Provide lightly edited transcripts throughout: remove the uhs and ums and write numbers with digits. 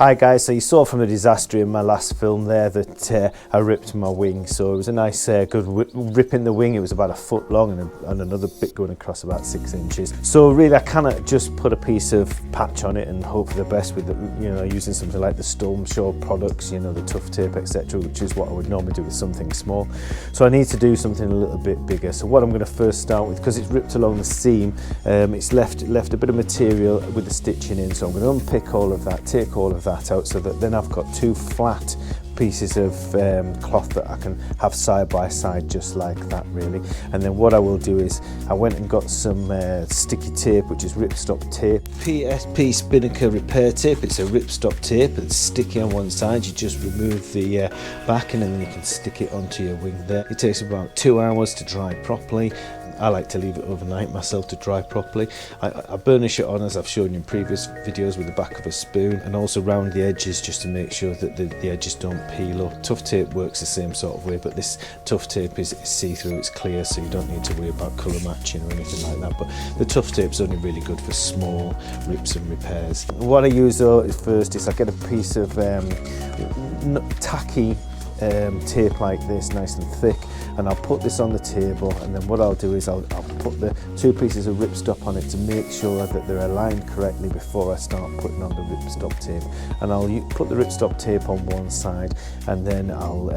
Hi guys, so you saw from the disaster in my last film there that I ripped my wing, so it was a nice good rip in the wing. It was about 1 foot long and another bit going across about 6 inches. So really I cannot just put a piece of patch on it and hope for the best with using something like the Storm Shore products, the tough tape, etc., which is what I would normally do with something small. So I need to do something a little bit bigger. So what I'm going to first start with, because it's ripped along the seam, it's left a bit of material with the stitching in, so I'm going to unpick all of that, take all of that out, so that then I've got 2 flat pieces of cloth that I can have side by side, just like that really. And then what I will do is I went and got some sticky tape, which is ripstop tape, PSP Spinnaker repair tape. It's a ripstop tape, it's sticky on one side. You just remove the backing and then you can stick it onto your wing there. It takes about 2 hours to dry properly. I like to leave it overnight myself to dry properly. I burnish it on, as I've shown you in previous videos, with the back of a spoon, and also round the edges just to make sure that the edges don't peel up. Tough tape works the same sort of way, but this tough tape is see-through, it's clear, so you don't need to worry about colour matching or anything like that. But the tough tape's only really good for small rips and repairs. What I use though first is I get a piece of tacky tape like this, nice and thick, and I'll put this on the table, and then what I'll do is I'll put the 2 pieces of ripstop on it to make sure that they're aligned correctly before I start putting on the ripstop tape. And I'll put the ripstop tape on one side, and then I'll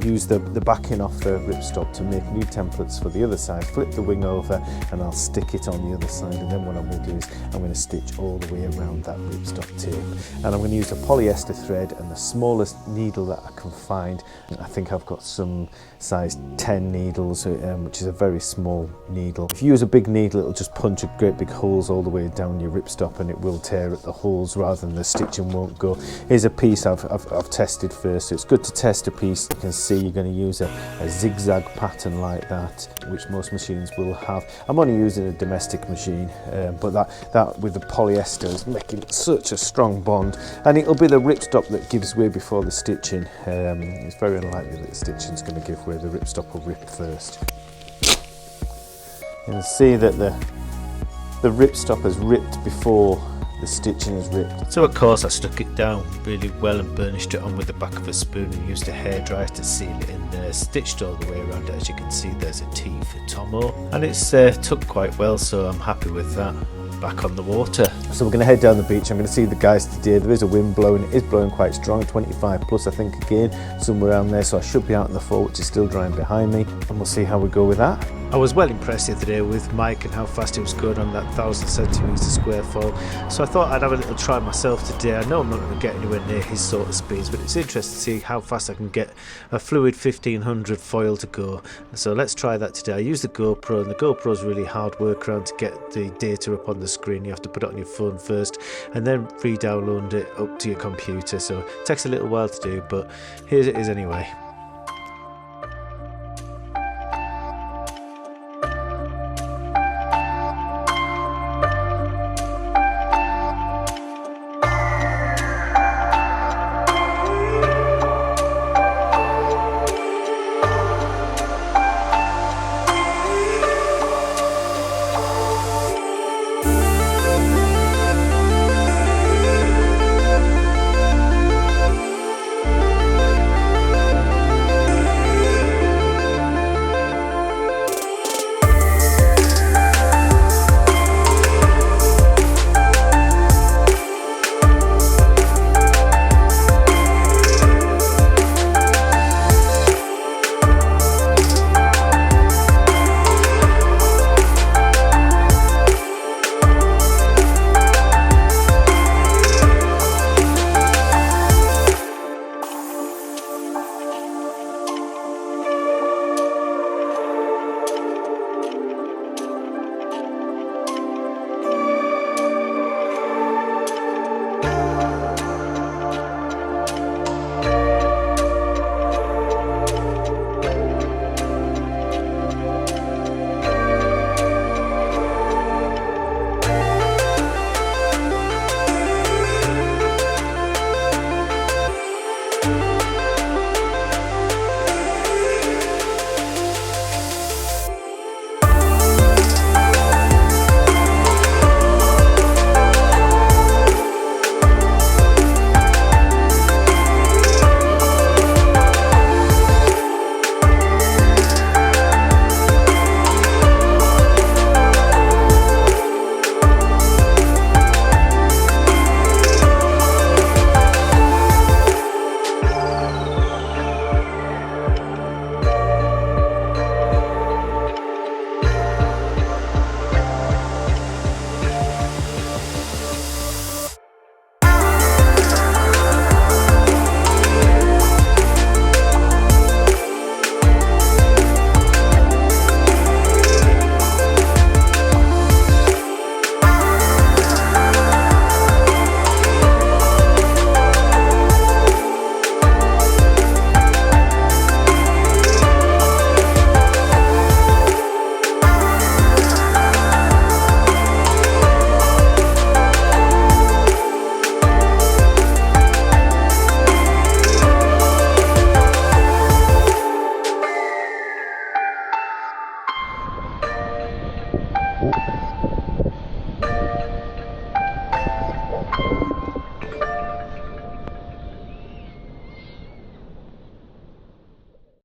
use the backing off the ripstop to make new templates for the other side, flip the wing over, and I'll stick it on the other side. And then what I'm going to do is I'm going to stitch all the way around that ripstop tape, and I'm going to use a polyester thread and the smallest needle that I can find. I think I've got some size 10 needles, which is a very small needle. If you use a big needle, it'll just punch great big holes all the way down your ripstop, and it will tear at the holes rather than the stitching won't go. Here's a piece I've tested first, so it's good to test a piece. You can see you're going to use a zigzag pattern like that, which most machines will have. I'm only using a domestic machine, but that with the polyester is making such a strong bond, and it'll be the ripstop that gives way before the stitching. It's very unlikely that the stitching is going to give way. The ripstop will rip first. You can see that the ripstop has ripped before the stitching is ripped. So of course I stuck it down really well and burnished it on with the back of a spoon and used a hairdryer to seal it in there, stitched all the way around it. As you can see, there's a T for Tomo, and it's took quite well, so I'm happy with that. Back on the water. So we're going to head down the beach. I'm going to see the guys today. There is a wind blowing, it is blowing quite strong, 25 plus I think again, somewhere around there, so I should be out in the fall, which is still drying behind me, and we'll see how we go with that. I was well impressed the other day with Mike and how fast he was going on that 1000 centimetre square foil, so I thought I'd have a little try myself today. I know I'm not going to get anywhere near his sort of speeds, but it's interesting to see how fast I can get a fluid 1500 foil to go. So let's try that today. I use the GoPro, and the GoPro is really hard workaround to get the data up on the screen. You have to put it on your phone first and then re-download it up to your computer, so it takes a little while to do, but here it is anyway.